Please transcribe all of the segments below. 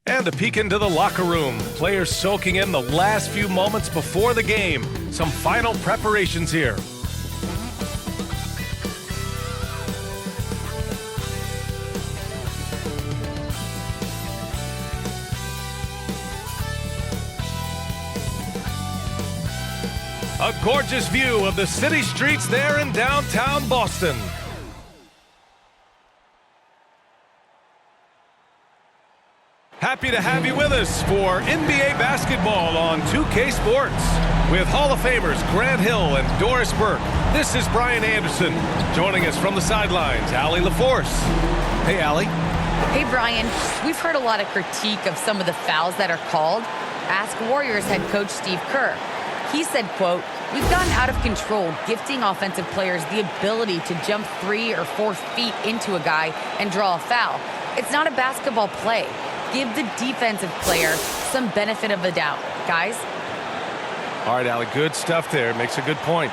And a peek into the locker room. Players soaking in the last few moments before the game. Some final preparations here. A gorgeous view of the city streets there in downtown Boston. Happy to have you with us for NBA basketball on 2K Sports. With Hall of Famers Grant Hill and Doris Burke, this is Brian Anderson. Joining us from the sidelines, Allie LaForce. Hey, Allie. Hey, Brian. We've heard a lot of critique of some of the fouls that are called. Ask Warriors head coach Steve Kerr. He said, quote, "We've gotten out of control, gifting offensive players the ability to jump 3 or 4 feet into a guy and draw a foul. It's not a basketball play. Give the defensive player some benefit of the doubt, guys." All right, Allie, good stuff there. Makes a good point.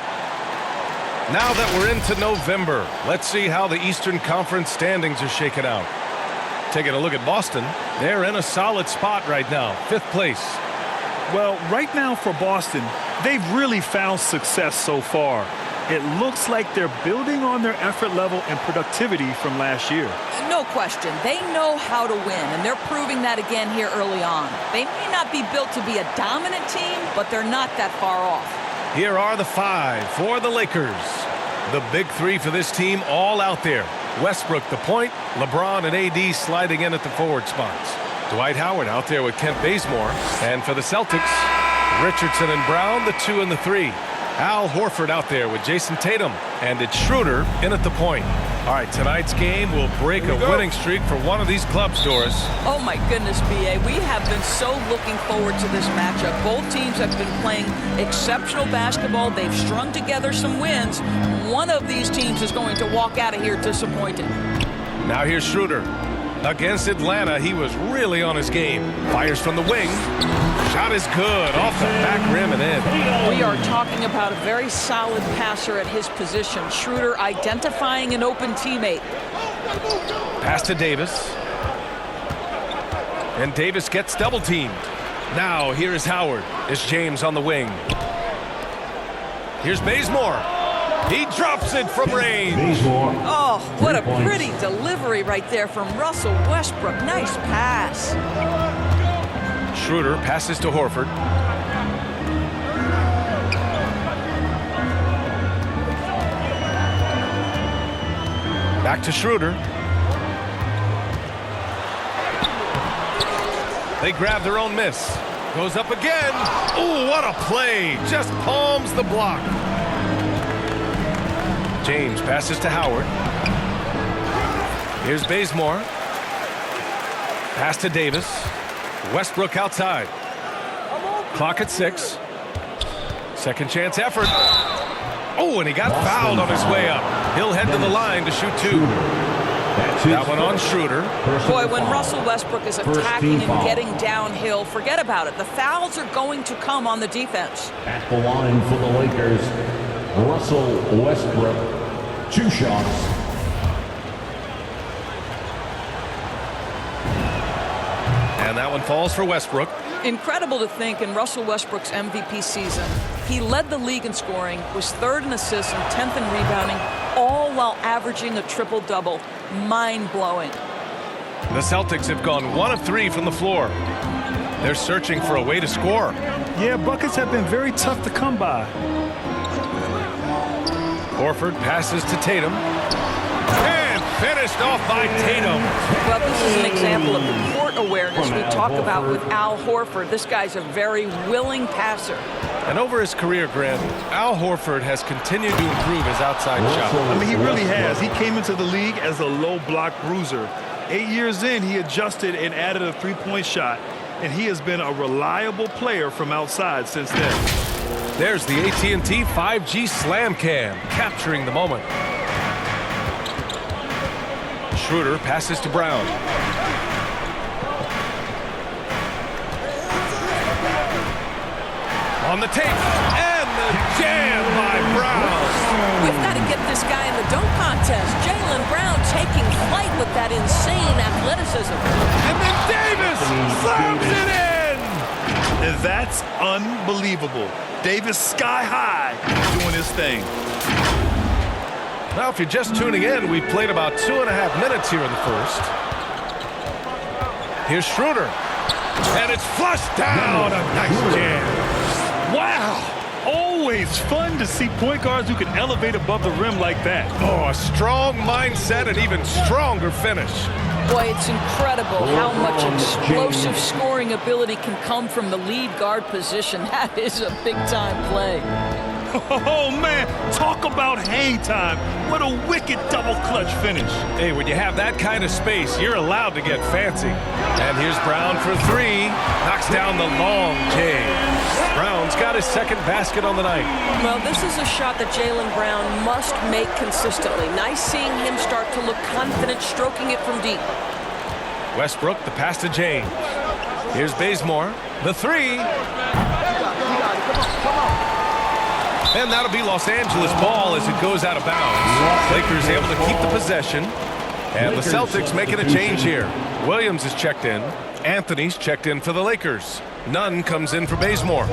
Now that we're into November, let's see how the Eastern Conference standings are shaking out. Taking a look at Boston, they're in a solid spot right now, 5th place. Well, right now for Boston, they've really found success so far. It looks like they're building on their effort level and productivity from last year. No question. They know how to win, and they're proving that again here early on. They may not be built to be a dominant team, but they're not that far off. Here are the 5 for the Lakers. The big 3 for this team all out there. Westbrook the point, LeBron and AD sliding in at the forward spots. Dwight Howard out there with Kent Bazemore. And for the Celtics, Richardson and Brown, the 2 and the 3. Al Horford out there with Jason Tatum. And it's Schroeder in at the point. All right, tonight's game will break a winning streak for one of these clubs, Doris. Oh, my goodness, B.A. We have been so looking forward to this matchup. Both teams have been playing exceptional basketball. They've strung together some wins. One of these teams is going to walk out of here disappointed. Now here's Schroeder. Against Atlanta, he was really on his game. Fires from the wing. Shot is good. Off the back rim and in. We are talking about a very solid passer at his position. Schroeder identifying an open teammate. Pass to Davis. And Davis gets double teamed. Now here is Howard. It's James on the wing. Here's Bazemore. He drops it from range. Oh, what a pretty delivery right there from Russell Westbrook. Nice pass. Schroeder passes to Horford. Back to Schroeder. They grab their own miss. Goes up again. Ooh, what a play. Just palms the block. James passes to Howard. Here's Bazemore. Pass to Davis. Westbrook outside. Clock at 6. Second chance effort. Oh, and he got fouled on his way up. He'll head to the line to shoot 2. That one on Schroeder. Boy, when Russell Westbrook is attacking and getting downhill, forget about it. The fouls are going to come on the defense. At the line for the Lakers, Russell Westbrook, 2 shots. And that one falls for Westbrook. Incredible to think in Russell Westbrook's MVP season, he led the league in scoring, was 3rd in assists and 10th in rebounding, all while averaging a triple-double. Mind-blowing. The Celtics have gone 1 of 3 from the floor. They're searching for a way to score. Yeah, buckets have been very tough to come by. Horford passes to Tatum. And finished off by Tatum. Well, this is an example of the court awareness we talk about with Al Horford. This guy's a very willing passer. And over his career, Grant, Al Horford has continued to improve his outside shot. I mean, he really has. He came into the league as a low block bruiser. 8 years in, he adjusted and added a 3-point shot. And he has been a reliable player from outside since then. There's the AT&T 5G Slam Cam, capturing the moment. Schroeder passes to Brown. On the tape, and the jam by Brown. dunk contest. Jaylen Brown taking flight with that insane athleticism. And then Davis slams it in! And that's unbelievable. Davis sky high doing his thing. Now, if you're just tuning in, we've played about 2.5 minutes here in the first. Here's Schroeder. And it's flushed down. A nice jam. Wow. Always fun to see point guards who can elevate above the rim like that. Oh, a strong mindset and even stronger finish. Boy, it's incredible how much explosive scoring ability can come from the lead guard position. That is a big-time play. Oh, man, talk about hang time. What a wicked double clutch finish. Hey, when you have that kind of space, you're allowed to get fancy. And here's Brown for three. Knocks down the long J. Brown's got his second basket on the night. Well, this is a shot that Jaylen Brown must make consistently. Nice seeing him start to look confident, stroking it from deep. Westbrook, the pass to James. Here's Bazemore. The three. And that'll be Los Angeles ball as it goes out of bounds. Lakers able to keep the possession. And the Celtics making a change here. Williams is checked in. Anthony's checked in for the Lakers. Nunn comes in for Bazemore.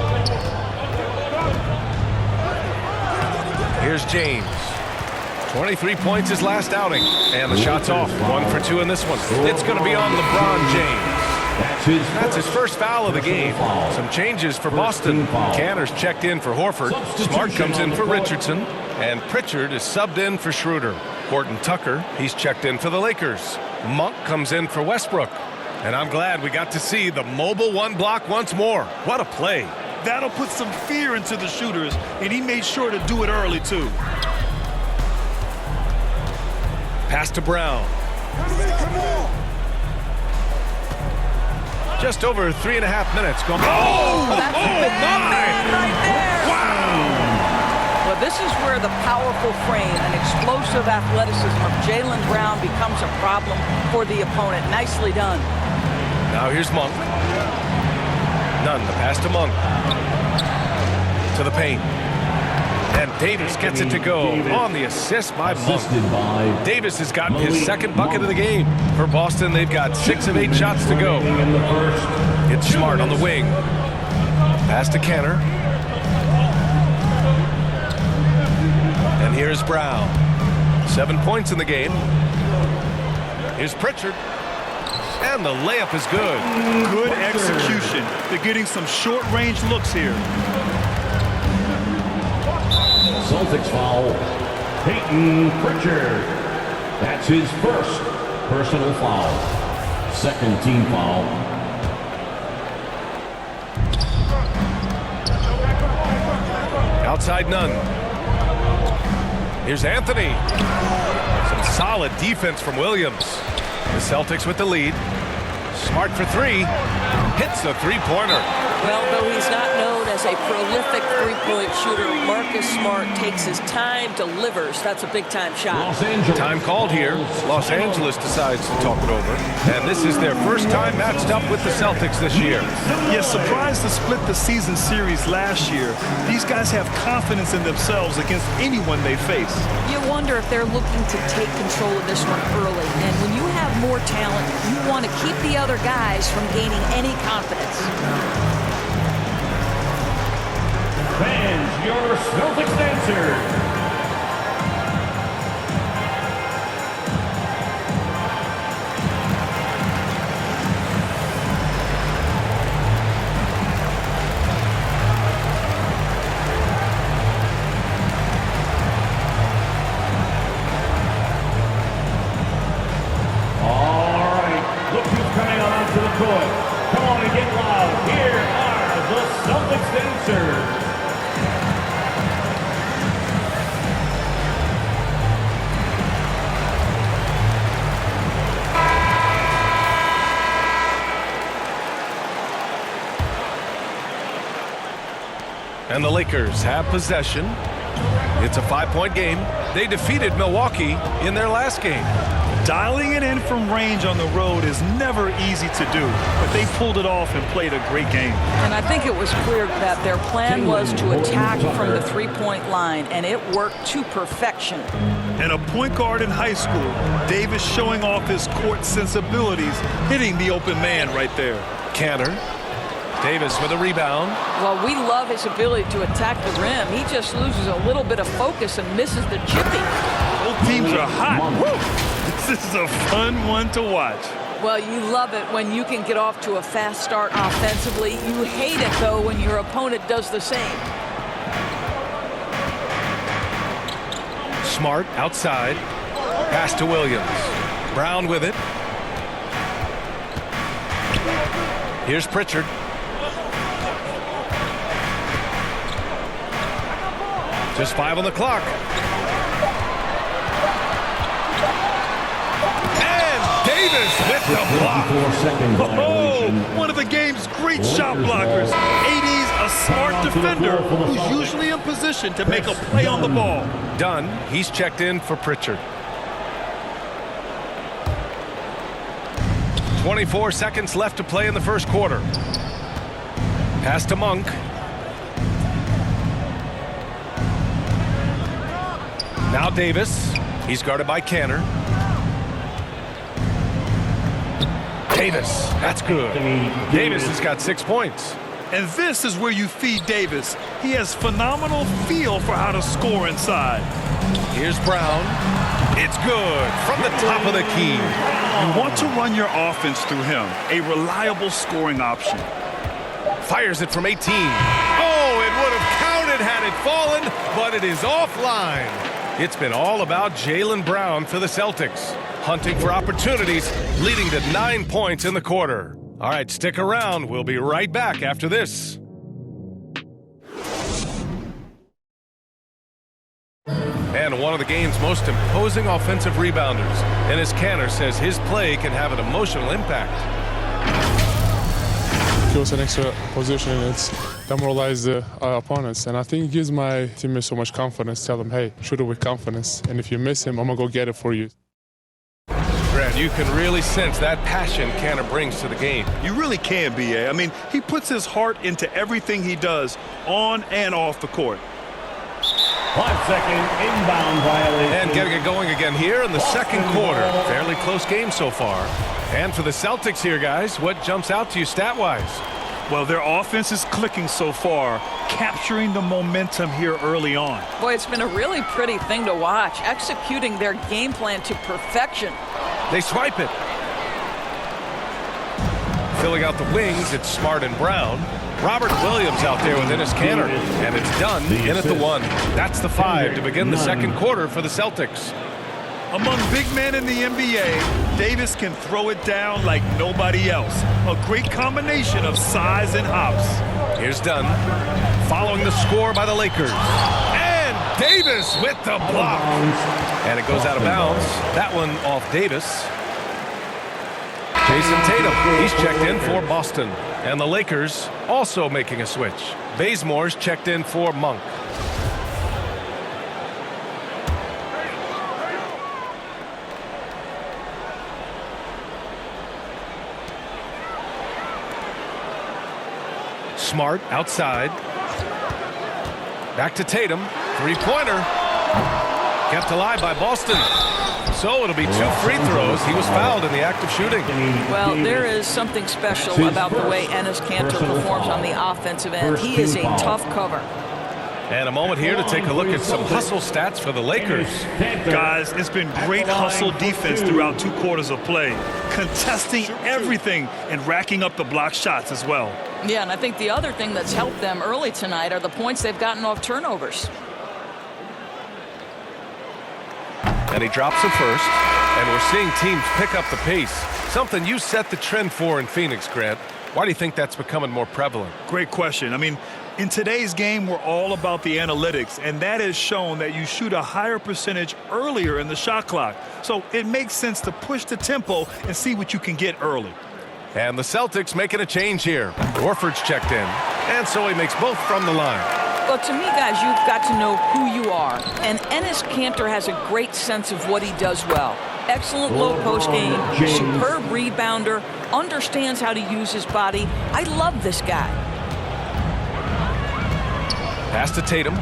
Here's James. 23 points his last outing. And the shot's off. 1 for 2 in this one. It's going to be on LeBron James. That's his first foul of the game. Some changes for Boston. Canner's checked in for Horford. Smart comes in for Richardson. And Pritchard is subbed in for Schroeder. Horton Tucker, he's checked in for the Lakers. Monk comes in for Westbrook. And I'm glad we got to see the mobile one block once more. What a play. That'll put some fear into the shooters, and he made sure to do it early, too. Pass to Brown. Just over 3.5 minutes. That's bad right there. Wow! Well, this is where the powerful frame and explosive athleticism of Jaylen Brown becomes a problem for the opponent. Nicely done. Now here's Monk. Nunn, the pass to Monk. To the paint. And Davis gets it to go on the assist by Monk. Davis has gotten his second bucket of the game. For Boston, they've got 6 of 8 shots to go. It's Smart on the wing. Pass to Kenner. And here's Brown. 7 points in the game. Here's Pritchard. And the layup is good. Good execution. They're getting some short-range looks here. Celtics foul. Peyton Pritchard. That's his first personal foul. Second team foul. Outside Nunn. Here's Anthony. Some solid defense from Williams. The Celtics with the lead. Smart for three. Hits the three-pointer. Well, though he's not known as a prolific three-point shooter, Marcus Smart takes his time, delivers. That's a big-time shot. Time called here. Los Angeles decides to talk it over. And this is their first time matched up with the Celtics this year. Yeah, surprised to split the season series last year. These guys have confidence in themselves against anyone they face. You wonder if they're looking to take control of this one early. And when you have more talent, you want to keep the other guys from gaining any confidence. Fans, your Celtics answer. And the Lakers have possession. It's a 5-point game. They defeated Milwaukee in their last game. Dialing it in from range on the road is never easy to do, but they pulled it off and played a great game. And I think it was clear that their plan was to attack from the three-point line, and it worked to perfection. And a point guard in high school, Davis showing off his court sensibilities, hitting the open man right there. Cantor. Davis with a rebound. Well, we love his ability to attack the rim. He just loses a little bit of focus and misses the chippy. Both teams are hot. Woo! This is a fun one to watch. Well, you love it when you can get off to a fast start offensively. You hate it, though, when your opponent does the same. Smart outside. Pass to Williams. Brown with it. Here's Pritchard. Just 5 on the clock. And Davis with the block. Oh, one of the game's great shot blockers. AD's a smart defender who's usually in position to make a play on the ball. Done. He's checked in for Pritchard. 24 seconds left to play in the first quarter. Pass to Monk. Now Davis. He's guarded by Cantor. Davis. That's good. Davis has got 6 points. And this is where you feed Davis. He has phenomenal feel for how to score inside. Here's Brown. It's good from the top of the key. You want to run your offense through him. A reliable scoring option. Fires it from 18. Oh, it would have counted had it fallen, but it is offline. It's been all about Jaylen Brown for the Celtics. Hunting for opportunities, leading to 9 points in the quarter. All right, stick around. We'll be right back after this. And one of the game's most imposing offensive rebounders. And as Cantor says, his play can have an emotional impact. Kills an extra position, it's demoralized the opponents. And I think it gives my teammates so much confidence. Tell them, hey, shoot it with confidence. And if you miss him, I'm going to go get it for you. Brad, you can really sense that passion Cantor brings to the game. You really can, B.A. I mean, he puts his heart into everything he does on and off the court. 5-second inbound violation. And getting it going again here in the second quarter. Fairly close game so far. And for the Celtics here, guys, what jumps out to you stat-wise? Well, their offense is clicking so far, capturing the momentum here early on. Boy, it's been a really pretty thing to watch, executing their game plan to perfection. They swipe it. Filling out the wings, it's Smart and Brown. Robert Williams out there with Enes Kanter, and it's done in at the 1. That's the 5 to begin the second quarter for the Celtics. Among big men in the NBA, Davis can throw it down like nobody else. A great combination of size and hops. Here's Dunn, following the score by the Lakers. And Davis with the block. And it goes out of bounds. That one off Davis. Jason Tatum, he's checked in for Boston. And the Lakers also making a switch. Bazemore's checked in for Monk. Smart outside. Back to Tatum. Three-pointer. Kept alive by Boston. So it'll be 2 free throws. He was fouled in the act of shooting. Well, there is something special about the way Enes Kanter performs on the offensive end. He is a tough cover. And a moment here to take a look at some hustle stats for the Lakers. Guys, it's been great hustle defense throughout 2 quarters of play. Contesting everything and racking up the block shots as well. Yeah, and I think the other thing that's helped them early tonight are the points they've gotten off turnovers. And he drops it first. And we're seeing teams pick up the pace. Something you set the trend for in Phoenix, Grant. Why do you think that's becoming more prevalent? Great question. I mean, in today's game, we're all about the analytics, and that has shown that you shoot a higher percentage earlier in the shot clock. So it makes sense to push the tempo and see what you can get early. And the Celtics making a change here. Horford's checked in, and so he makes both from the line. Well, to me, guys, you've got to know who you are. And Enes Kanter has a great sense of what he does well. Excellent low post game, superb rebounder, understands how to use his body. I love this guy. Pass to Tatum.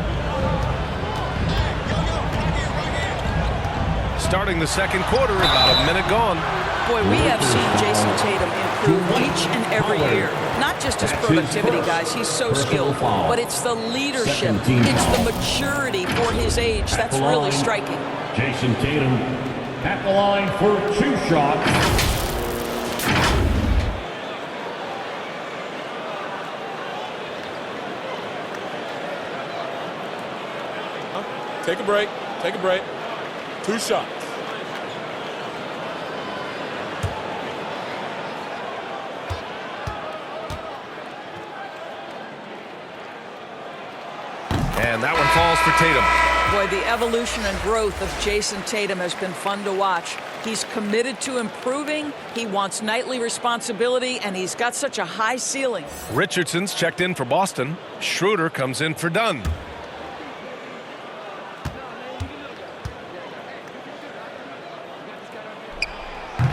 Starting the second quarter, about a minute gone. Boy, we have seen Jason Tatum improve each and every year. Not just his productivity, guys. He's so skilled. But it's the leadership. It's the maturity for his age that's really striking. Jason Tatum at the line for 2 shots. Take a break. Take a break. 2 shots. And that one falls for Tatum. Boy, the evolution and growth of Jason Tatum has been fun to watch. He's committed to improving. He wants nightly responsibility, and he's got such a high ceiling. Richardson's checked in for Boston. Schroeder comes in for Dunn.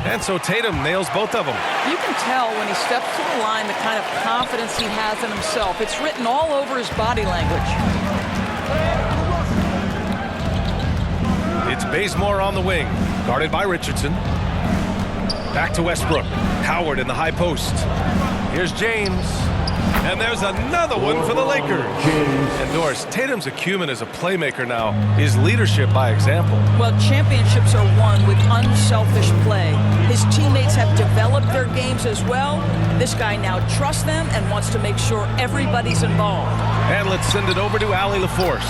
And so Tatum nails both of them. You can tell when he steps to the line the kind of confidence he has in himself. It's written all over his body language. It's Bazemore on the wing, guarded by Richardson. Back to Westbrook. Howard in the high post. Here's James. And there's another one for the Lakers. And Doris, Tatum's acumen as a playmaker now is leadership by example. Well, championships are won with unselfish play. His teammates have developed their games as well. This guy now trusts them and wants to make sure everybody's involved. And let's send it over to Allie LaForce.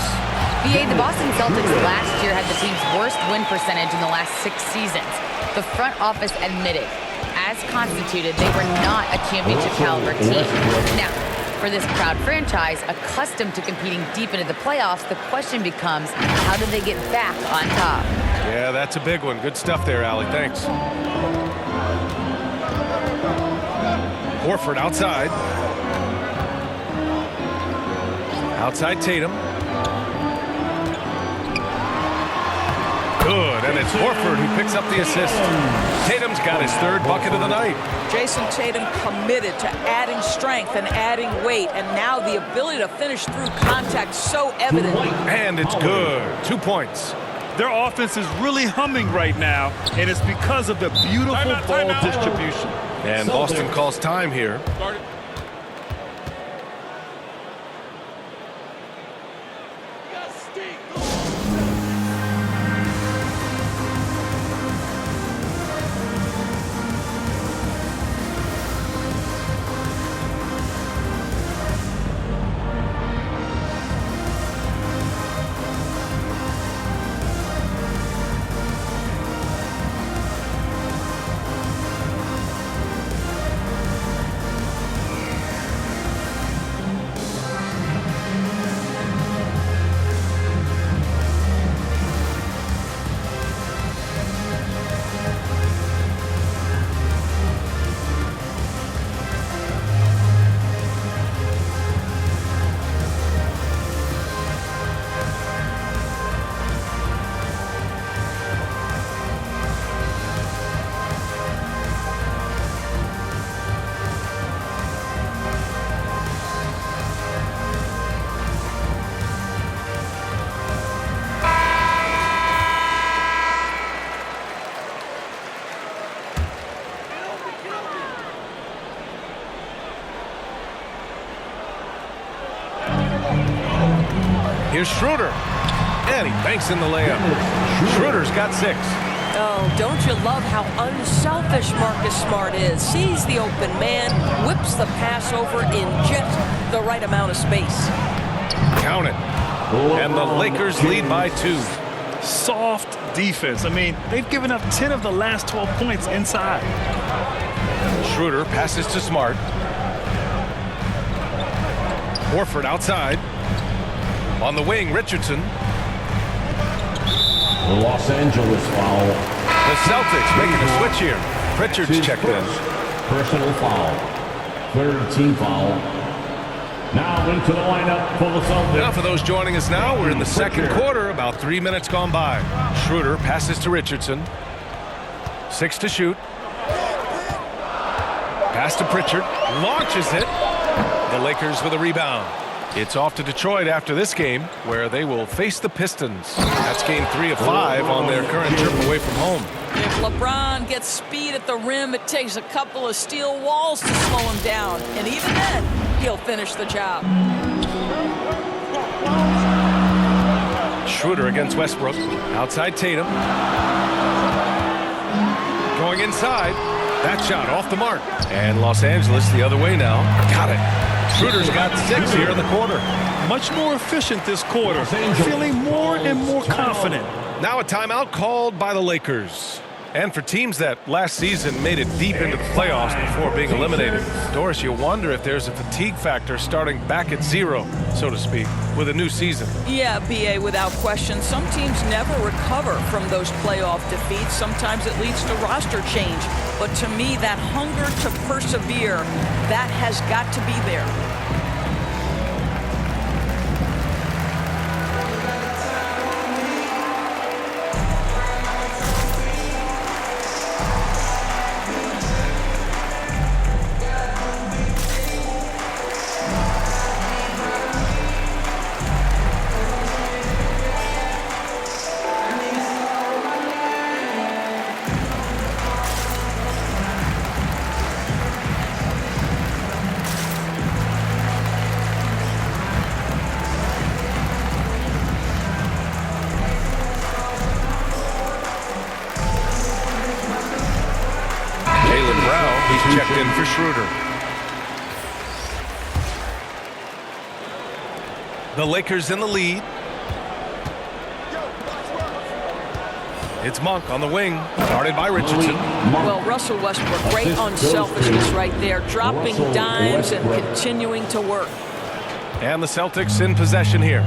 BA, the Boston Celtics last year had the team's worst win percentage in the last 6 seasons. The front office admitted, as constituted, they were not a championship caliber team. Now, for this proud franchise, accustomed to competing deep into the playoffs, the question becomes, how do they get back on top? Yeah, that's a big one. Good stuff there, Allie. Thanks. Horford outside. Outside Tatum. Good, and it's Horford who picks up the assist. Tatum's got his 3rd bucket of the night. Jason Tatum committed to adding strength and adding weight, and now the ability to finish through contact so evident. And it's good. 2 points. Their offense is really humming right now, and it's because of the beautiful ball distribution. And Boston calls time here. Here's Schroeder. And he banks in the layup. Schroeder's got 6. Oh, don't you love how unselfish Marcus Smart is? Sees the open man, whips the pass over in just the right amount of space. Count it. And the Lakers lead by 2. Soft defense. I mean, they've given up 10 of the last 12 points inside. Schroeder passes to Smart. Horford outside. On the wing, Richardson. The Los Angeles foul. The Celtics making a switch here. Pritchard's checked in. Personal foul. 3rd team foul. Now into the lineup for the Celtics. Now for those joining us now, we're in the second quarter, about 3 minutes gone by. Schroeder passes to Richardson. 6 to shoot. Pass to Pritchard. Launches it. The Lakers with a rebound. It's off to Detroit after this game, where they will face the Pistons. That's game 3 of 5 on their current trip away from home. If LeBron gets speed at the rim, it takes a couple of steel walls to slow him down. And even then, he'll finish the job. Schroeder against Westbrook. Outside Tatum. Going inside. That shot off the mark. And Los Angeles the other way now. Got it. Schroeder's got 6 here in the quarter. Much more efficient this quarter. Feeling more and more confident. Now a timeout called by the Lakers. And for teams that last season made it deep into the playoffs before being eliminated, Doris, you wonder if there's a fatigue factor starting back at 0, so to speak, with a new season. Yeah, B.A., without question. Some teams never recover from those playoff defeats. Sometimes it leads to roster change. But to me, that hunger to persevere, that has got to be there. He's checked in for Schroeder. The Lakers in the lead. It's Monk on the wing, guarded by Richardson. Well, Russell Westbrook, great unselfishness right there, dropping dimes and continuing to work. And the Celtics in possession here.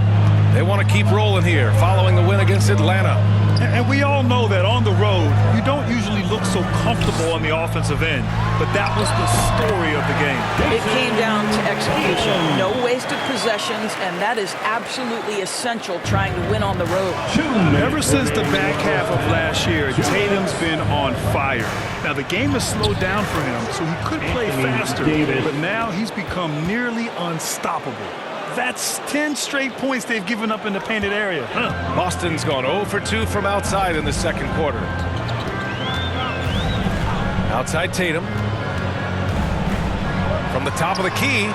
They want to keep rolling here following the win against Atlanta. And we all know that on the road, you don't usually look so comfortable on the offensive end. But that was the story of the game. It came down to execution. No wasted possessions, and that is absolutely essential trying to win on the road. Ever since the back half of last year, Tatum's been on fire. Now, the game has slowed down for him, so he could play faster. But now he's become nearly unstoppable. That's 10 straight points they've given up in the painted area. Boston's gone 0 for 2 from outside in the second quarter. Outside Tatum. From the top of the key.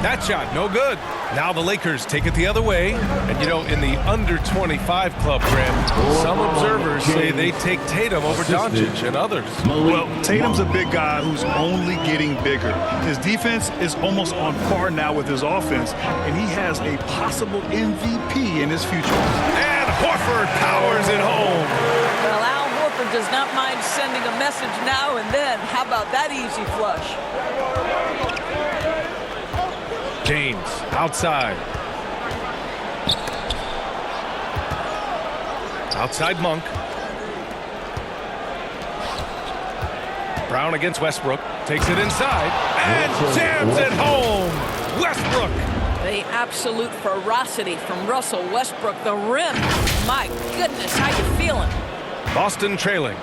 That shot, no good. Now the Lakers take it the other way. And, you know, in the under-25 club, Grant, some observers say they take Tatum over Doncic and others. Well, Tatum's a big guy who's only getting bigger. His defense is almost on par now with his offense, and he has a possible MVP in his future. And Horford powers it home. Well, Al Horford does not mind sending a message now and then. How about that easy flush? James outside. Outside Monk. Brown against Westbrook. Takes it inside and jams it home. Westbrook. The absolute ferocity from Russell Westbrook. The rim. My goodness, how you feeling? Boston trailing.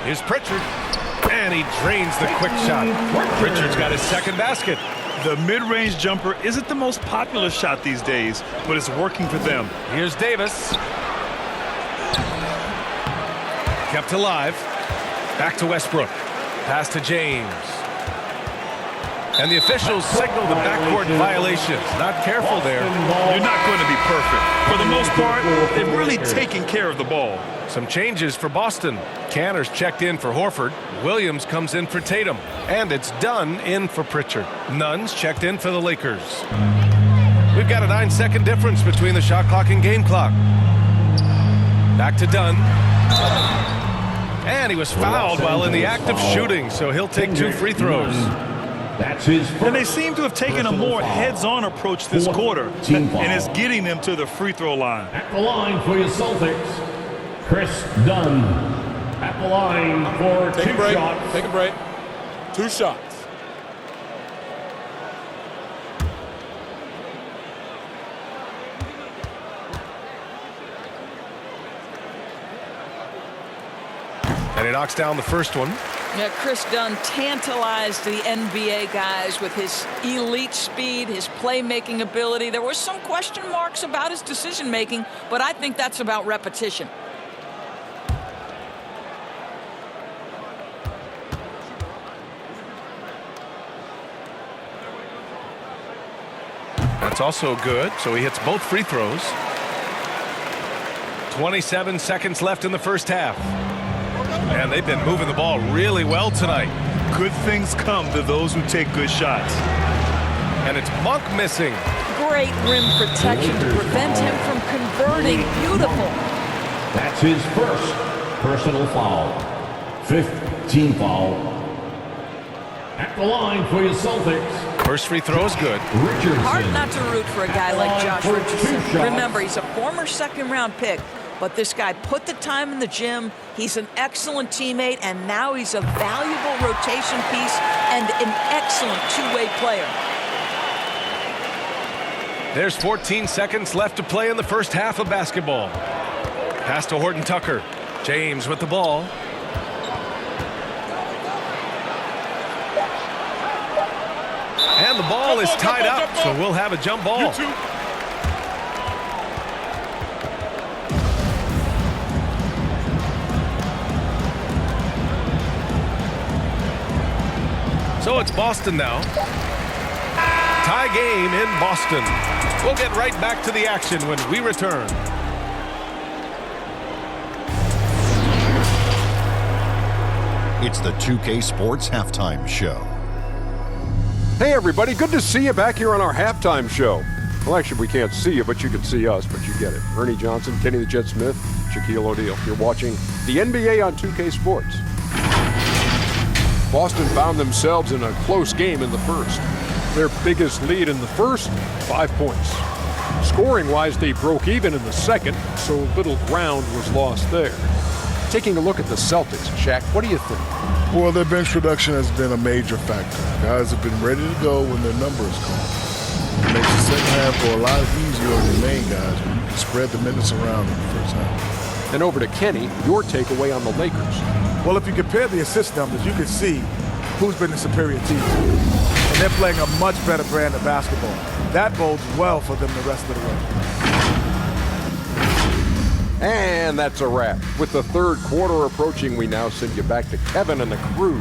Here's Pritchard. And he drains the quick shot. Pritchard's got his second basket. The mid-range jumper isn't the most popular shot these days, but it's working for them. Here's Davis. Kept alive. Back to Westbrook. Pass to James. And the officials signal the backcourt violations. Not careful there. You're not going to be perfect. For the most part, they've really taken care of the ball. Some changes for Boston. Canner's checked in for Horford. Williams comes in for Tatum. And it's Dunn in for Pritchard. Nunn's checked in for the Lakers. We've got a 9-second difference between the shot clock and game clock. Back to Dunn. And he was fouled while in the act of shooting, so he'll take 2 free throws. That's his first. And they seem to have taken a more heads-on approach this quarter, and it's getting them to the free throw line. At the line for your Celtics, Chris Dunn. At the line for Take a break. shots. Take a break. 2 shots. And he knocks down the first one. Yeah, Chris Dunn tantalized the NBA guys with his elite speed, his playmaking ability. There were some question marks about his decision making, but I think that's about repetition. That's also good, so he hits both free throws. 27 seconds left in the first half. And they've been moving the ball really well tonight. Good things come to those who take good shots. And it's Monk missing. Great rim protection to prevent him from converting. Beautiful. That's his first personal foul. 5th team foul. At the line for your Celtics. First free throw is good. Richardson. Hard not to root for a guy like Josh Richardson. Remember, he's a former second-round pick, but this guy put the time in the gym. He's an excellent teammate, and now he's a valuable rotation piece and an excellent two-way player. There's 14 seconds left to play in the first half of basketball. Pass to Horton Tucker. James with the ball. And the ball is tied up, so we'll have a jump ball. So it's Boston now. Tie game in Boston. We'll get right back to the action when we return. It's the 2K Sports Halftime Show. Hey everybody, good to see you back here on our halftime show. Well, actually we can't see you, but you can see us, but you get it. Ernie Johnson, Kenny the Jet Smith, Shaquille O'Neal. You're watching the NBA on 2K Sports. Boston found themselves in a close game in the first. Their biggest lead in the first, 5 points. Scoring-wise, they broke even in the second, so little ground was lost there. Taking a look at the Celtics, Shaq, what do you think? Well, their bench production has been a major factor. Guys have been ready to go when their number is called. It makes the second half go a lot easier on your main guys when you can spread the minutes around in the first half. And over to Kenny, your takeaway on the Lakers. Well, if you compare the assist numbers, you can see who's been the superior team. And they're playing a much better brand of basketball. That bodes well for them the rest of the way. And that's a wrap. With the third quarter approaching, we now send you back to Kevin and the crew.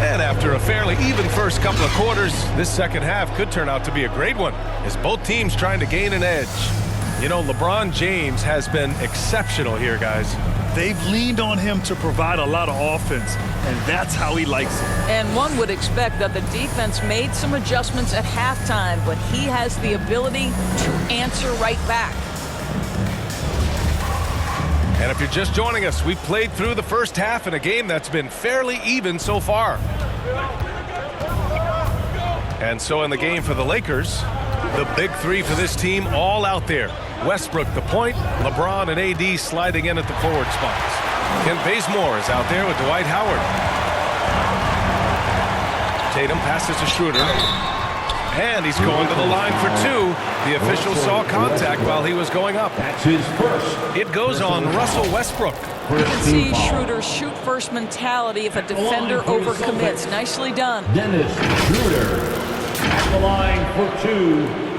And after a fairly even first couple of quarters, this second half could turn out to be a great one, as both teams trying to gain an edge. You know, LeBron James has been exceptional here, guys. They've leaned on him to provide a lot of offense, and that's how he likes it. And one would expect that the defense made some adjustments at halftime, but he has the ability to answer right back. And if you're just joining us, we've played through the first half in a game that's been fairly even so far. And so in the game for the Lakers, the big three for this team all out there. Westbrook the point, LeBron and AD sliding in at the forward spots. Kent Bazemore is out there with Dwight Howard. Tatum passes to Schroeder. And he's going to the line for two. The official saw contact while he was going up. That's his first. It goes on Russell Westbrook. You can see Schroeder's shoot-first mentality if a defender overcommits. Nicely done. Dennis Schroeder at the line for two.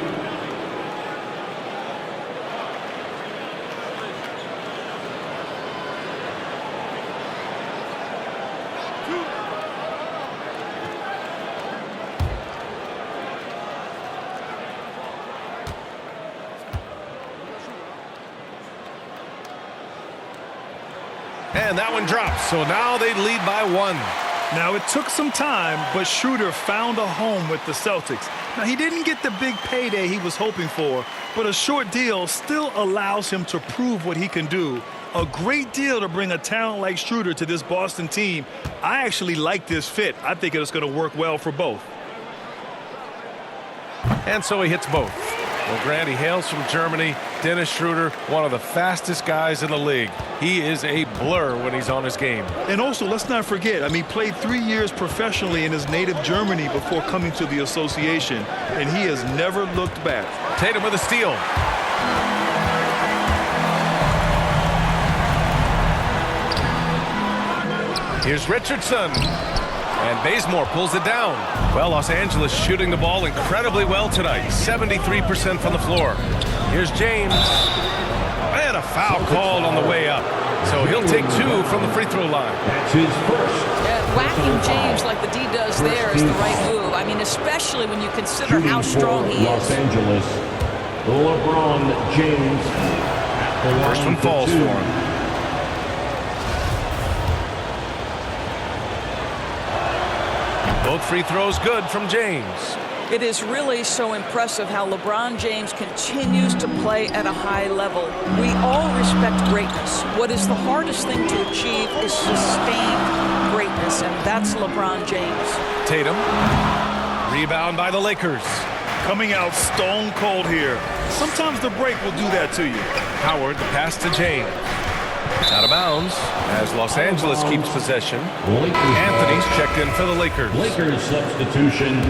And that one drops, so now they lead by one. Now, it took some time, but Schroeder found a home with the Celtics. Now, he didn't get the big payday he was hoping for, but a short deal still allows him to prove what he can do. A great deal to bring a talent like Schroeder to this Boston team. I actually like this fit. I think it's going to work well for both. And so he hits both. Well, Grant, he hails from Germany. Dennis Schroeder, one of the fastest guys in the league. He is a blur when he's on his game. And also, let's not forget, I mean, he played 3 years professionally in his native Germany before coming to the association, and he has never looked back. Tatum with a steal. Here's Richardson. And Bazemore pulls it down. Well, Los Angeles shooting the ball incredibly well tonight. 73% from the floor. Here's James. And a foul called on the way up. So he'll take 2 from the free throw line. That's his first. Whacking James like the D does there is the right move. I mean, especially when you consider how strong he Los is. Angeles, LeBron James. First one falls for him. Both free throws good from James. It is really so impressive how LeBron James continues to play at a high level. We all respect greatness. What is the hardest thing to achieve is sustained greatness, and that's LeBron James. Tatum. Rebound by the Lakers. Coming out stone cold here. Sometimes the break will do that to you. Howard, the pass to James. Out of bounds as Los Angeles keeps possession. Anthony's checked in for the Lakers. Lakers substitution,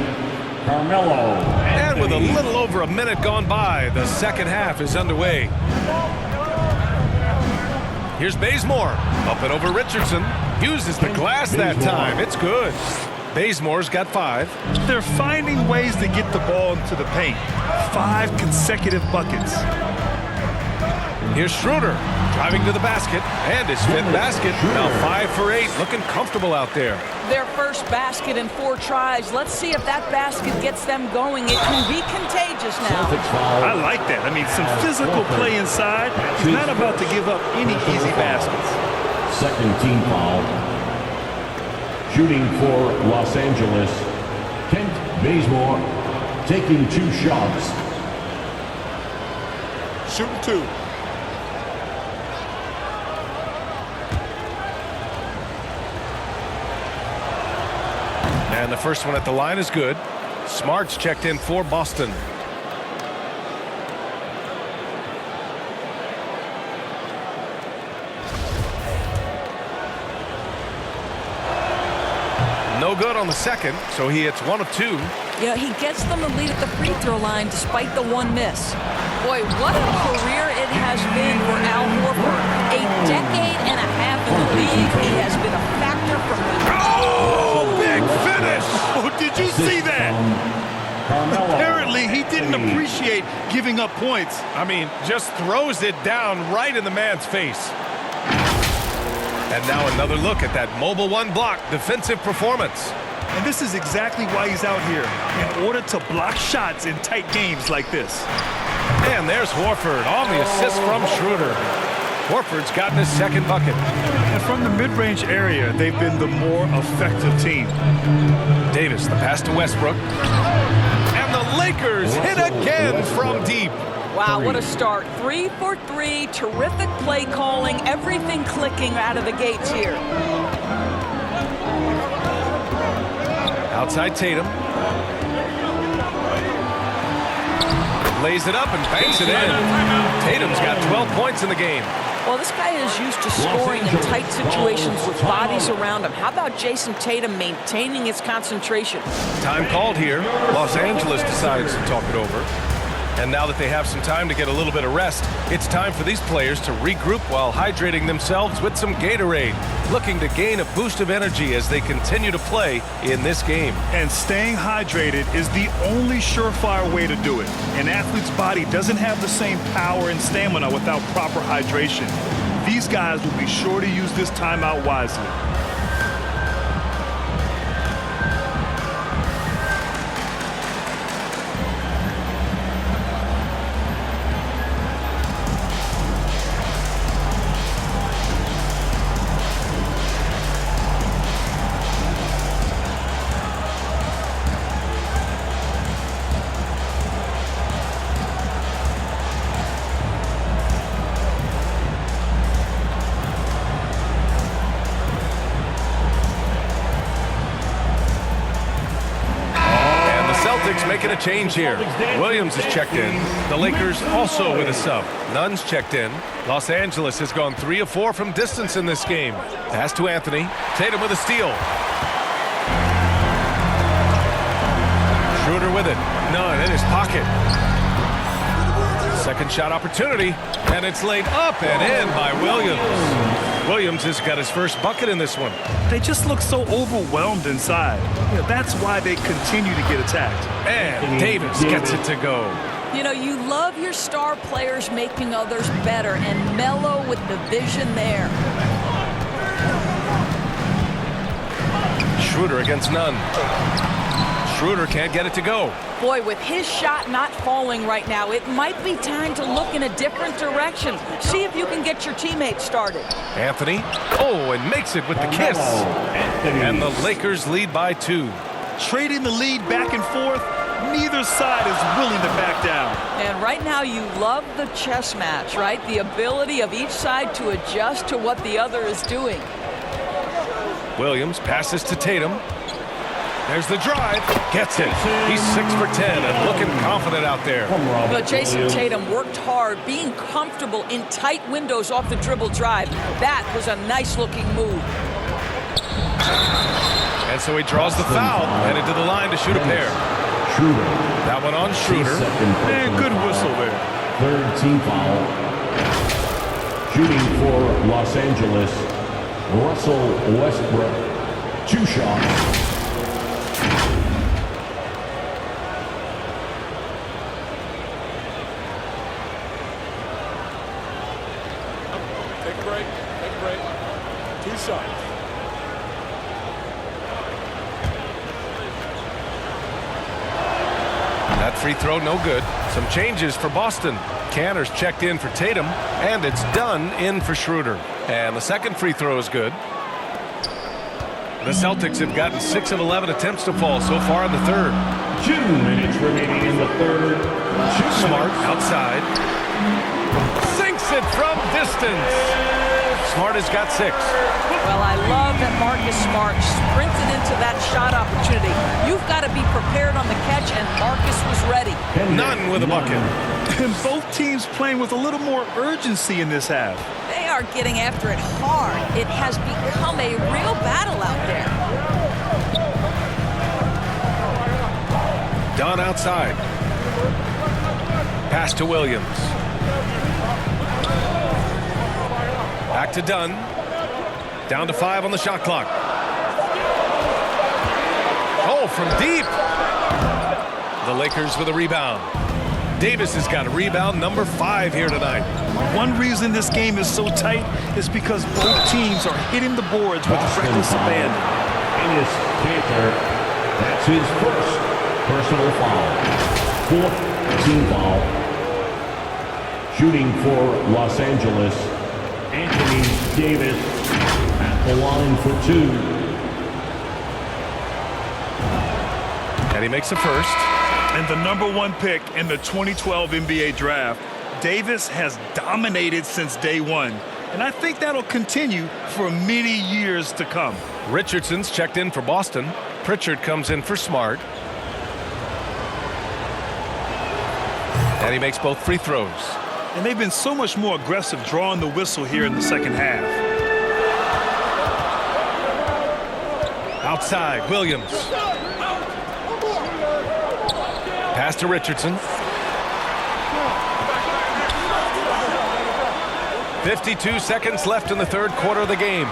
Carmelo. And with a little over a minute gone by, the second half is underway. Here's Bazemore. Up and over Richardson. Uses the glass that time. It's good. Bazemore's got 5. They're finding ways to get the ball into the paint. 5 consecutive buckets. Here's Schroeder driving to the basket, and his 5th basket. Now 5 for 8, looking comfortable out there. Their first basket in 4 tries. Let's see if that basket gets them going. It can be contagious now. I like that. I mean, some physical play inside. He's not about to give up any easy baskets. Second team foul. Shooting for Los Angeles, Kent Bazemore taking 2 shots. Shooting 2. And the first one at the line is good. Smart's checked in for Boston. No good on the second, so he hits 1 of 2. Yeah, he gets them the lead at the free throw line despite the 1 miss. Boy, what a career it has been for Al Horford. A decade and a half in the league. He has been a factor from the... Oh, big finish! Oh, did you see that? Apparently, he didn't appreciate giving up points. I mean, just throws it down right in the man's face. And now another look at that mobile 1 block defensive performance. And this is exactly why he's out here, in order to block shots in tight games like this. And there's Horford on the assist from Schroeder. Horford's gotten his 2nd bucket. And from the mid-range area, they've been the more effective team. Davis, the pass to Westbrook. And the Lakers hit again from deep. Wow, what a start. 3 for 3, terrific play calling, everything clicking out of the gates here. Outside Tatum. Lays it up and banks it in. Tatum's got 12 points in the game. Well, this guy is used to scoring in tight situations with bodies around him. How about Jason Tatum maintaining his concentration? Time called here. Los Angeles decides to talk it over. And now that they have some time to get a little bit of rest, it's time for these players to regroup while hydrating themselves with some Gatorade, looking to gain a boost of energy as they continue to play in this game. And staying hydrated is the only surefire way to do it. An athlete's body doesn't have the same power and stamina without proper hydration. These guys will be sure to use this timeout wisely. making a change here. Williams is checked in. The Lakers also with a sub. Nunn's checked in. Los Angeles has gone 3 of 4 from distance in this game. Pass to Anthony. Tatum with a steal. Schroeder with it. Nunn in his pocket. Second shot opportunity, and it's laid up and in by Williams. Williams has got his first bucket in this one. They just look so overwhelmed inside. That's why they continue to get attacked. And Davis gets it to go. You know, you love your star players making others better, and Melo with the vision there. Schroeder against Nunn. Schroeder can't get it to go. Boy, with his shot not falling right now, it might be time to look in a different direction. See if you can get your teammates started. Anthony, and makes it with the kiss. And the Lakers lead by 2. Trading the lead back and forth, neither side is willing to back down. And right now you love the chess match, right? The ability of each side to adjust to what the other is doing. Williams passes to Tatum. There's the drive. Gets it. He's 6 for 10 and looking confident out there. But Jason Tatum worked hard, being comfortable in tight windows off the dribble drive. That was a nice-looking move. And so he draws the foul, headed to the line to shoot a pair. That one on Schroeder. And good whistle there. Third team foul. Shooting for Los Angeles, Russell Westbrook. 2 shots. Take a break. Take a break. 2 shots. That free throw no good. Some changes for Boston. Canner's checked in for Tatum, and it's done in for Schroeder. And the second free throw is good. The Celtics have gotten 6 of 11 attempts to fall so far in the third. 2 minutes remaining in the third. Smart outside. Sinks it from distance. Smart has got 6. Well, I love that Marcus Smart sprinted into that shot opportunity. You've got to be prepared on the catch, and Marcus was ready. None with a bucket. And both teams playing with a little more urgency in this half. They are getting after it hard. It has become a real battle out there. Dunn outside. Pass to Williams. Back to Dunn. Down to 5 on the shot clock. Oh, from deep. The Lakers with a rebound. Davis has got a rebound number 5 here tonight. One reason this game is so tight is because both teams are hitting the boards with reckless abandon. Enes Kanter, that's his first personal foul. 4th team foul. Shooting for Los Angeles, Anthony Davis at the line for 2. And he makes a first. And the number 1 pick in the 2012 NBA draft, Davis has dominated since day 1. And I think that'll continue for many years to come. Richardson's checked in for Boston. Pritchard comes in for Smart. And he makes both free throws. And they've been so much more aggressive drawing the whistle here in the second half. Outside, Williams. Pass to Richardson. 52 seconds left in the third quarter of the game.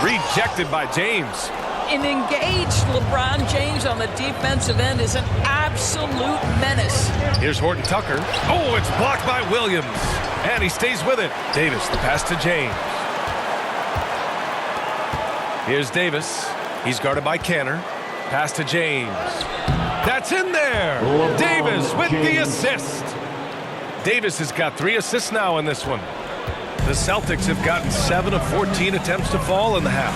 Rejected by James. An engaged LeBron James on the defensive end is an absolute menace. Here's Horton Tucker. Oh, it's blocked by Williams. And he stays with it. Davis, the pass to James. Here's Davis. He's guarded by Canner. Pass to James. That's in there. Davis with the assist. Davis has got 3 assists now in this one. The Celtics have gotten 7 of 14 attempts to fall in the half.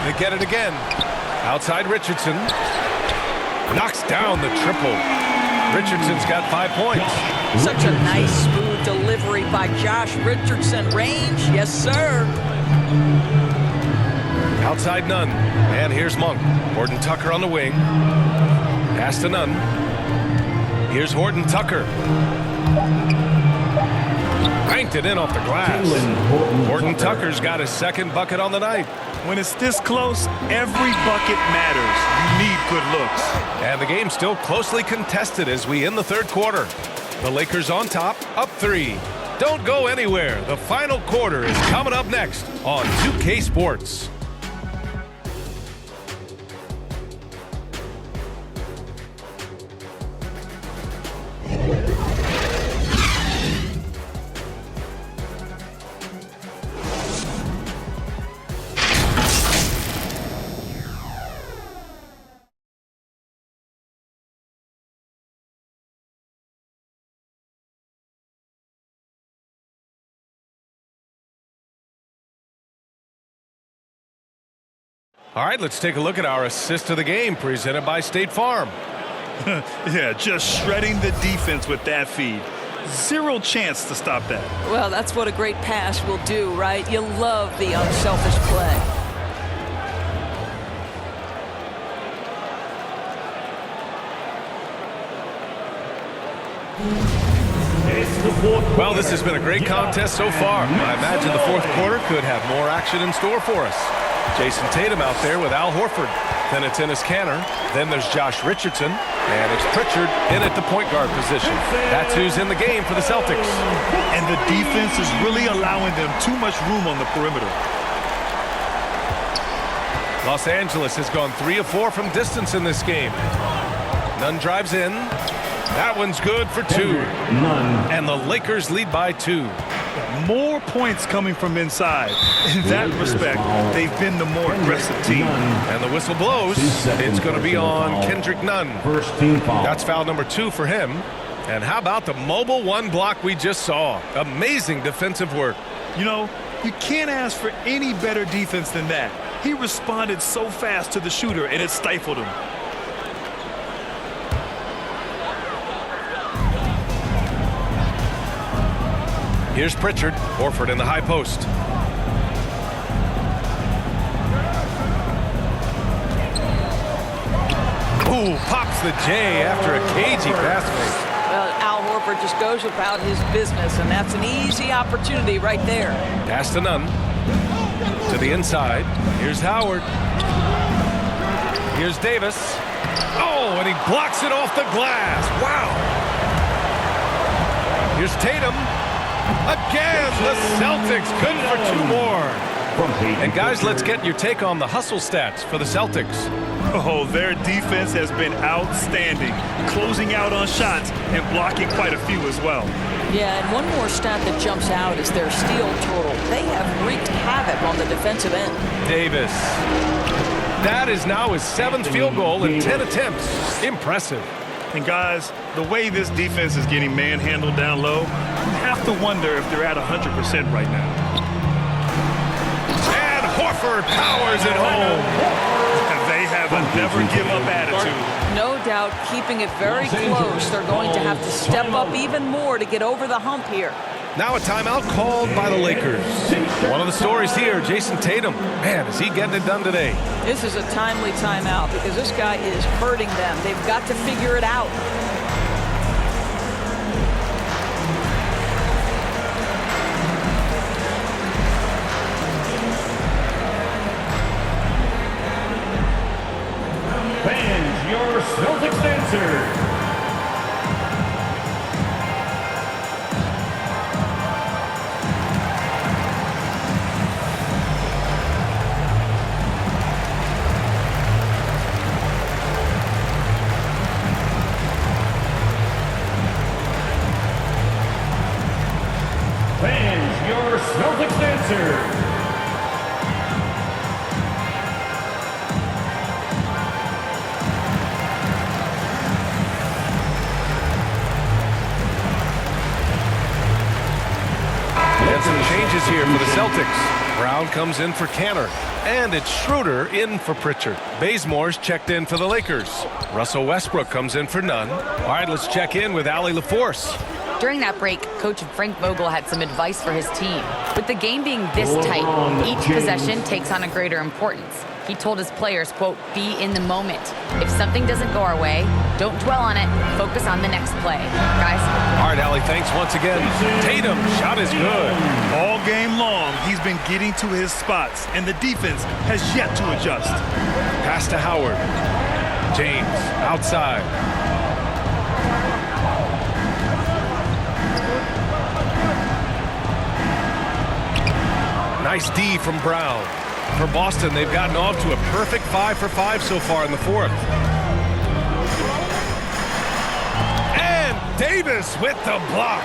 They get it again. Outside Richardson. Knocks down the triple. Richardson's got 5 points. Such a nice, smooth delivery by Josh Richardson. Range, yes, sir. Outside Nunn. And here's Monk. Horton Tucker on the wing. Pass to Nunn. Here's Horton Tucker. Banked it in off the glass. Horton Tucker's got his second bucket on the night. When it's this close, every bucket matters. You need good looks. And the game's still closely contested as we end the third quarter. The Lakers on top, up 3. Don't go anywhere. The final quarter is coming up next on 2K Sports. All right, let's take a look at our assist of the game presented by State Farm. Yeah, just shredding the defense with that feed. Zero chance to stop that. Well, that's what a great pass will do, right? You love the unselfish play. Well, this has been a great contest so far. I imagine the fourth quarter could have more action in store for us. Jason Tatum out there with Al Horford. Then it's Enes Kanter. Then there's Josh Richardson. And it's Pritchard in at the point guard position. That's who's in the game for the Celtics. And the defense is really allowing them too much room on the perimeter. Los Angeles has gone 3 of 4 from distance in this game. Nunn drives in. That one's good for 2. And the Lakers lead by 2. More points coming from inside. In that respect, they've been the more aggressive team. And the whistle blows. It's going to be on Kendrick Nunn. First team foul. That's foul number 2 for him. And how about the mobile 1 block we just saw? Amazing defensive work. You know, you can't ask for any better defense than that. He responded so fast to the shooter, and it stifled him. Here's Pritchard. Horford in the high post. Ooh, pops the J after a cagey pass fake. Well, Al Horford just goes about his business, and that's an easy opportunity right there. Pass to Nunn. To the inside. Here's Howard. Here's Davis. Oh, and he blocks it off the glass. Wow. Here's Tatum. Again, the Celtics good for 2 more. And guys, let's get your take on the hustle stats for the Celtics. Oh, their defense has been outstanding, closing out on shots and blocking quite a few as well. Yeah, and one more stat that jumps out is their steal total. They have wreaked havoc on the defensive end. Davis. That is now his 7th field goal in 10 attempts. Impressive. And guys, the way this defense is getting manhandled down low, you have to wonder if they're at 100% right now. And Horford powers it home. They have a never-give-up attitude. No doubt, keeping it very close. They're going to have to step up even more to get over the hump here. Now a timeout called by the Lakers. One of the stories here, Jason Tatum. Man, is he getting it done today? This is a timely timeout because this guy is hurting them. They've got to figure it out. Fans, your Celtics answer. Fans, your Celtics answer. And some changes here for the Celtics. Brown comes in for Kanter. And it's Schroeder in for Pritchard. Bazemore's checked in for the Lakers. Russell Westbrook comes in for Nunn. All right, let's check in with Allie LaForce. During that break, Coach Frank Vogel had some advice for his team. With the game being this tight, each possession takes on a greater importance. He told his players, quote, be in the moment. If something doesn't go our way, don't dwell on it. Focus on the next play. Guys? All right, Allie, thanks once again. Tatum, shot is good. All game long, he's been getting to his spots, and the defense has yet to adjust. Pass to Howard. James, outside. Nice D from Brown. For Boston, they've gotten off to a perfect 5 for 5 so far in the fourth. And Davis with the block.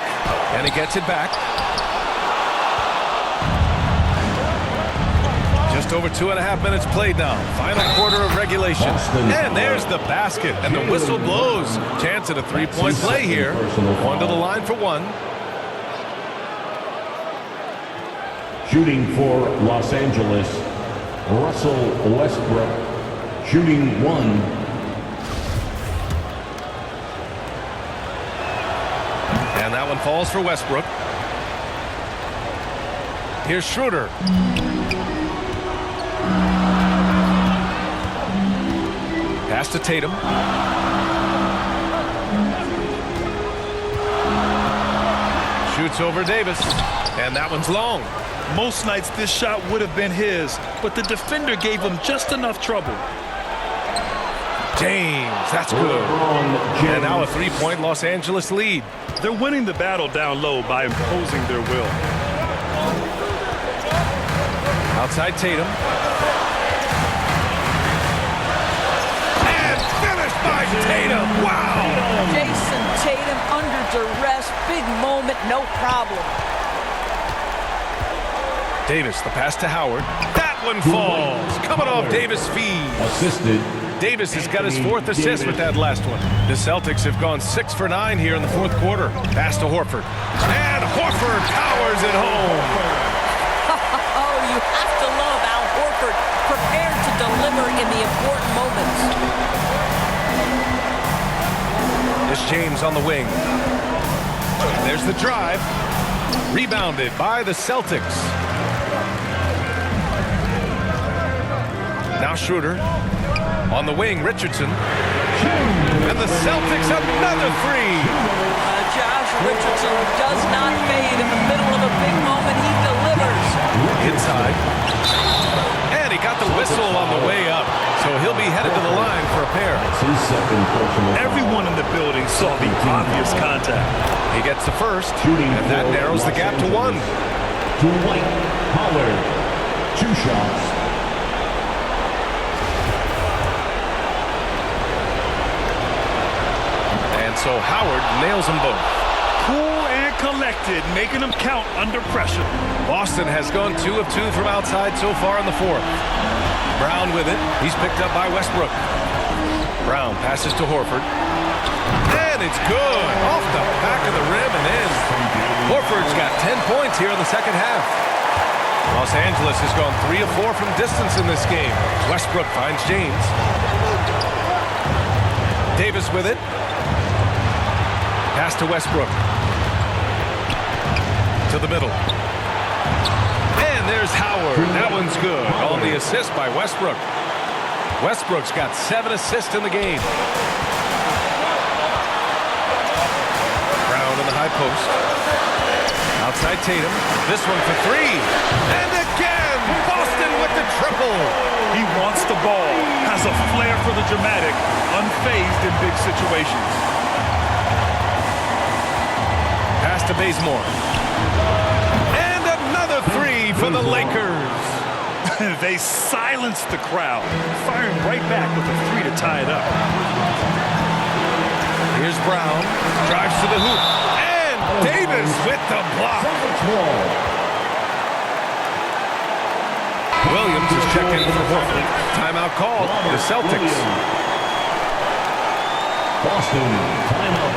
And he gets it back. Just over 2.5 minutes played now. Final quarter of regulation. And there's the basket. And the whistle blows. Chance at a three-point play here. One to the line for one. Shooting for Los Angeles, Russell Westbrook, shooting 1. And that one falls for Westbrook. Here's Schroeder. Pass to Tatum. Shoots over Davis. And that one's long. Most nights this shot would have been his, but the defender gave him just enough trouble. James, that's good. And now a three-point Los Angeles lead. They're winning the battle down low by imposing their will. Outside Tatum. And finished by Tatum. Wow! Jason Tatum under duress, big moment, no problem. Davis, the pass to Howard. That one falls. Coming off Davis' feed. Assisted. Davis has got his 4th assist with that last one. The Celtics have gone 6 for 9 here in the fourth quarter. Pass to Horford. And Horford powers it home. Oh, you have to love Al Horford, prepared to deliver in the important moments. This James on the wing. There's the drive. Rebounded by the Celtics. Now Schroeder. On the wing, Richardson. And the Celtics another three. Josh Richardson does not fade in the middle of a big moment. He delivers. Inside. And he got the whistle on the way up. So he'll be headed to the line for a pair. Everyone in the building saw the obvious contact. He gets the first, and that narrows the gap to 1. To White, Howard, 2 shots. And so Howard nails them both. Cool and collected, making them count under pressure. Boston has gone 2 of 2 from outside so far in the fourth. Brown with it. He's picked up by Westbrook. Brown passes to Horford. And it's good. Off the back of the rim and in. Horford's got 10 points here in the second half. Los Angeles has gone 3 of 4 from distance in this game. Westbrook finds James. Davis with it. Pass to Westbrook. To the middle. And there's Howard. That one's good. On the assist by Westbrook. Westbrook's got 7 assists in the game. Brown in the high post. Outside Tatum. This one for 3. And again, Boston with the triple. He wants the ball, has a flair for the dramatic, unfazed in big situations. Pass to Bazemore. And another 3 for the Lakers. They silenced the crowd, firing right back with a 3 to tie it up. Here's Brown. Drives to the hoop. And Davis with the block. Williams is checked in for Horford. Timeout called. The Celtics. Boston, timeout.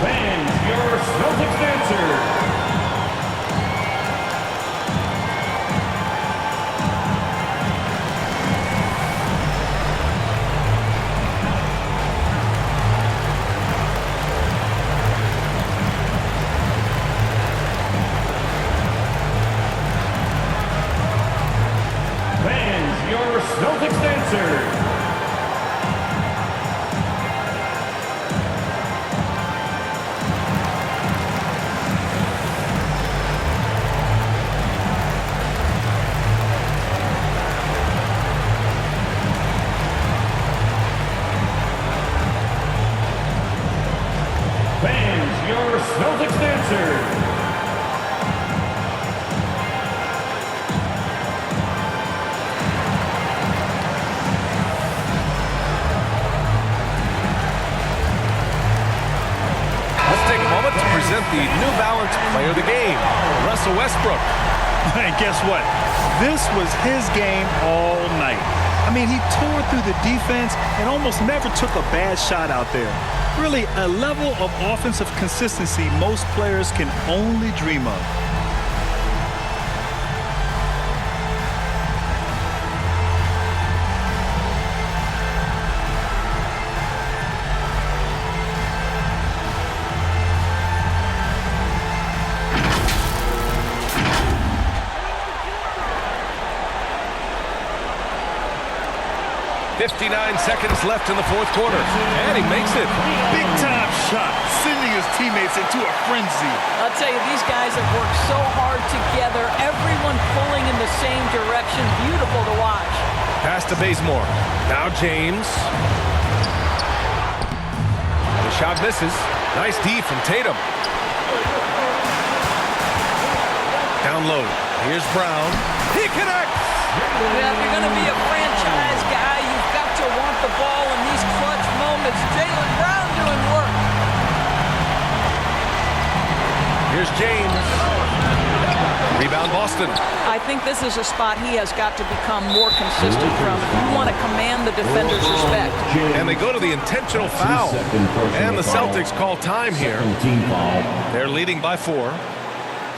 Fans, your Celtics answer. Celtics dancers. Fans, your Celtics dancers. Present the New Balance Player of the Game, Russell Westbrook. And guess what? This was his game all night. I mean, he tore through the defense and almost never took a bad shot out there. Really, a level of offensive consistency most players can only dream of. Seconds left in the fourth quarter, and he makes it. Big time shot, sending his teammates into a frenzy. I'll tell you, these guys have worked so hard together, everyone pulling in the same direction. Beautiful to watch. Pass to Bazemore. Now James. The shot misses. Nice D from Tatum. Down low. Here's Brown. He connects. Yeah, if you're going to be a franchise guy, you've got to want the ball in these clutch moments. Jaylen Brown doing work. Here's James. Rebound Boston. I think this is a spot he has got to become more consistent from. You want to command the defender's respect. And they go to the intentional foul. And the Celtics call time here. They're leading by 4.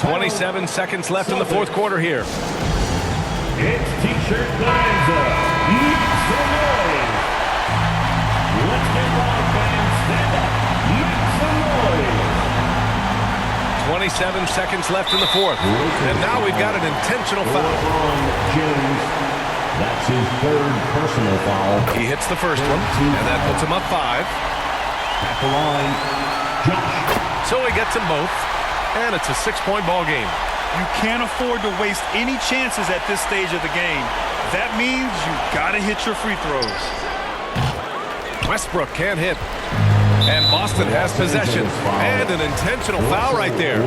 27 seconds left in the fourth quarter here. It's T-shirt bonanza. Make some noise. Let's get loud, fans. Stand up. Make some noise. 27 seconds left in the fourth. And now we've got an intentional foul. James. That's his third personal foul. He hits the first one, and that puts him up 5. At the line, Josh. So he gets them both, and it's a 6-point ball game. You can't afford to waste any chances at this stage of the game. That means you gotta hit your free throws. Westbrook can't hit. And Boston has possession. And an intentional foul right there.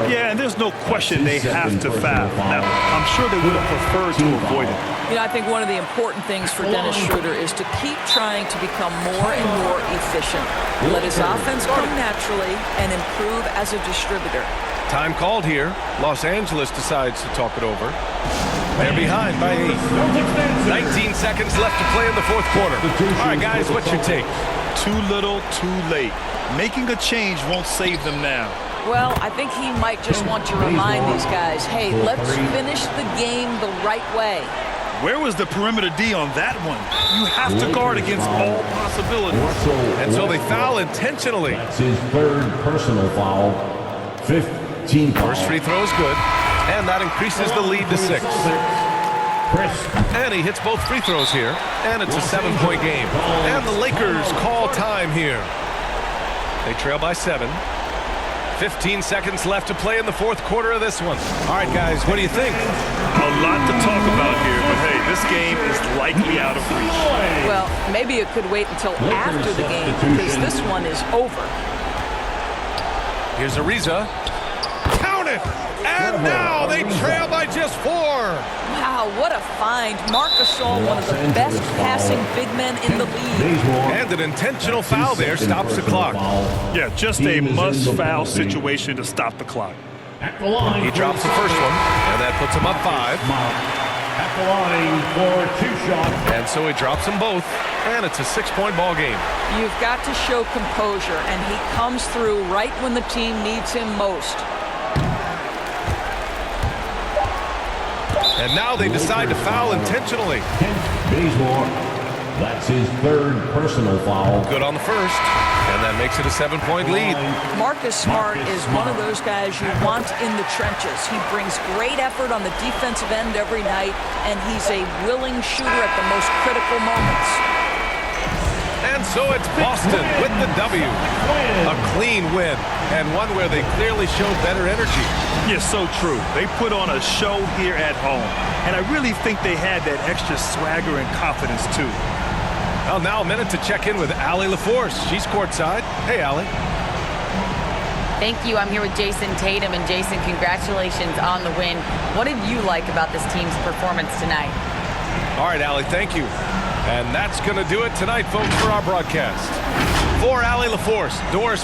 Yeah, and there's no question they have to foul. Now, I'm sure they would have preferred to avoid it. You know, I think one of the important things for Dennis Schroeder is to keep trying to become more and more efficient. Let his offense come naturally and improve as a distributor. Time called here. Los Angeles decides to talk it over. They're behind by 8. 19 seconds left to play in the fourth quarter. All right, guys, what's your take? Too little, too late. Making a change won't save them now. Well, I think he might just want to remind these guys, hey, let's finish the game the right way. Where was the perimeter D on that one? You have to guard against all possibilities. And so they foul intentionally. That's his third personal foul. 15 foul. First free throw is good, and that increases the lead to 6. And he hits both free throws here, and it's a 7-point game. And the Lakers call time here. They trail by 7. 15 seconds left to play in the fourth quarter of this one. All right, guys, what do you think? A lot to talk about here, but hey, this game is likely out of reach. Well, maybe it could wait until after the game because this one is over. Here's Ariza. Count it! And now they trail by just 4. Wow, what a find. Marc Gasol, one of the best passing big men in the league. And an intentional foul there stops the clock. Yeah, just a must-foul situation to stop the clock. He drops the first one, and that puts him up 5. At the line for 2 shots. And so he drops them both, and it's a 6-point ball game. You've got to show composure, and he comes through right when the team needs him most. And now they decide to foul intentionally. Bazemore. That's his third personal foul. Good on the first. And And that makes it a 7-point lead. Marcus Smart is one of those guys you want in the trenches. He brings great effort on the defensive end every night, and he's a willing shooter at the most critical moments. And so it's Boston with the W. A clean win, and one where they clearly showed better energy. Yeah, so true. They put on a show here at home, and I really think they had that extra swagger and confidence, too. Well, now a minute to check in with Allie LaForce. She's courtside. Hey, Allie. Thank you. I'm here with Jason Tatum. And Jason, congratulations on the win. What did you like about this team's performance tonight? All right, Allie, thank you. And that's going to do it tonight, folks, for our broadcast. For Allie LaForce, Doris